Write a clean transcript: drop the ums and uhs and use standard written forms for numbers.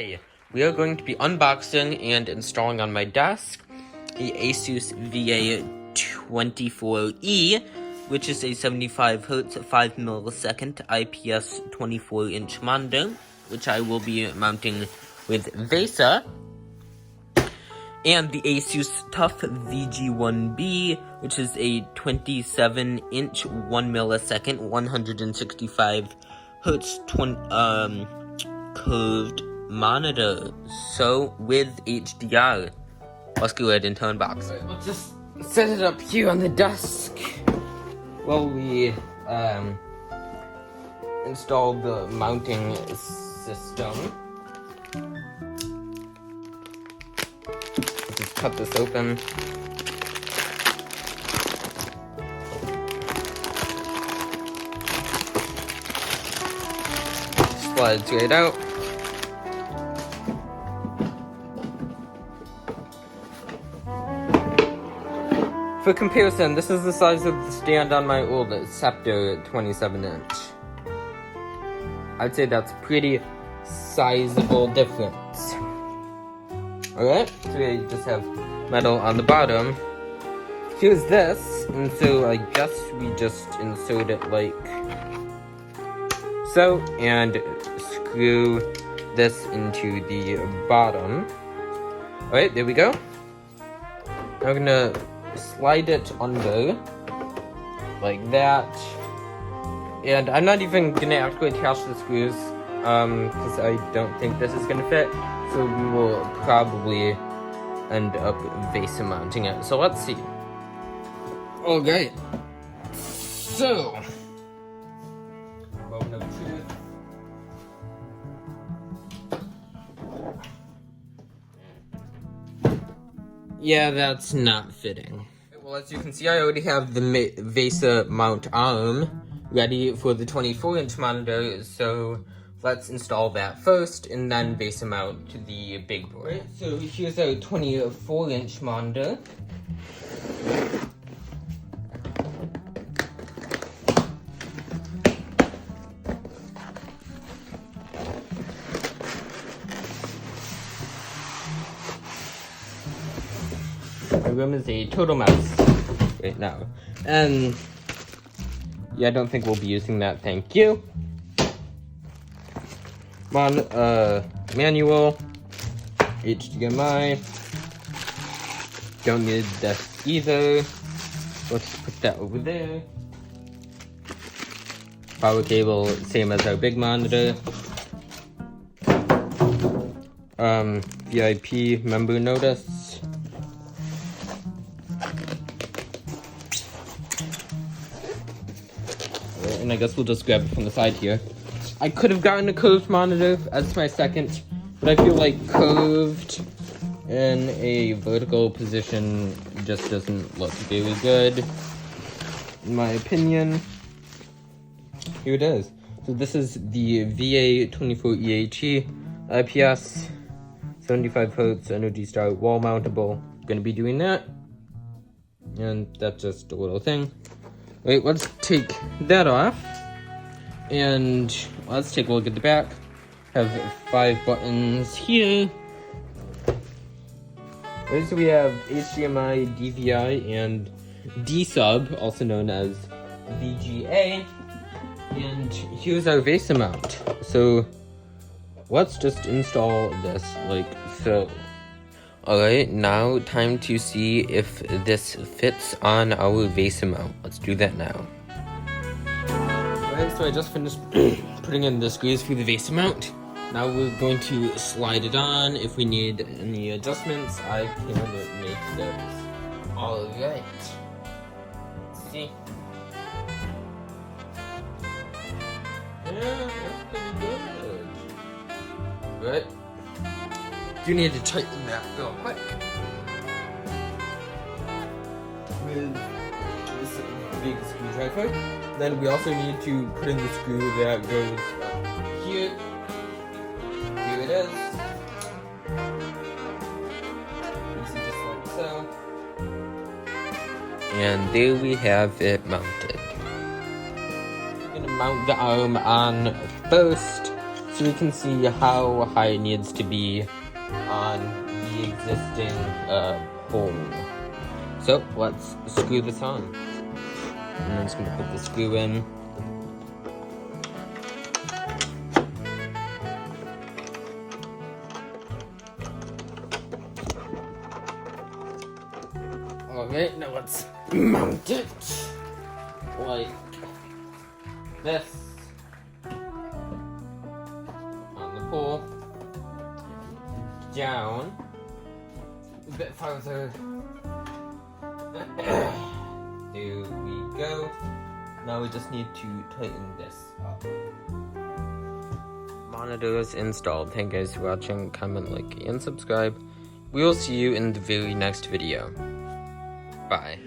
Hey, we are going to be unboxing and installing on my desk the Asus VA24E, which is a 75Hz 5 millisecond IPS 24-inch monitor, which I will be mounting with VESA, and the Asus TUF VG1B, which is a 27-inch 1 millisecond 165Hz curved monitor. So with HDR, let's go ahead and unbox it. Let's just set it up here on the desk while we install the mounting system. Let's just cut this open. Slides right out. For comparison, this is the size of the stand on my old Scepter 27-inch. I'd say that's a pretty sizable difference. Alright, so we just have metal on the bottom. Here's this, and so I guess we just insert it like so, and screw this into the bottom. Alright, there we go. I'm gonna slide it under like that, and I'm not even gonna actually attach the screws because I don't think this is gonna fit, so we will probably end up VESA mounting it. So let's see. Okay, so moment of truth. Yeah, that's not fitting. Well, as you can see, I already have the VESA mount arm ready for the 24-inch monitor, so let's install that first, and then VESA mount to the big board. Right, so here's our 24-inch monitor. My room is a total mess right now. And yeah, I don't think we'll be using that, thank you. Manual, HDMI. Don't need this either. Let's put that over there. Power cable, same as our big monitor. VIP member notice. And I guess we'll just grab it from the side here. I could have gotten a curved monitor as my second, but I feel like curved in a vertical position just doesn't look very good, in my opinion. Here it is. So this is the VA24EHE IPS 75Hz Energy Star wall mountable. Gonna be doing that, and that's just a little thing. Wait, let's take that off, and let's take a look at the back. Have 5 buttons here. Right, so we have HDMI, DVI, and D-sub, also known as VGA. And here's our VESA mount. So let's just install this like so. Alright, now time to see if this fits on our VESA mount. Let's do that now. Alright, so I just finished putting in the screws for the VESA mount. Now we're going to slide it on. If we need any adjustments, I can make those. Alright. Let's see. Yeah, that's pretty good. Right. You need to tighten that real quick with this big screwdriver. Then we also need to put in the screw that goes up here. Here it is. Just like so. And there we have it mounted. We're gonna mount the arm on first. so we can see how high it needs to be on the existing pole. So let's screw this on. And I'm just gonna put the screw in. Alright, now let's mount it like this on the pole, down a bit farther. There we go. Now we just need to tighten this up. Monitor is installed. Thank you guys for watching. Comment, like, and subscribe. We will see you in the very next video. Bye.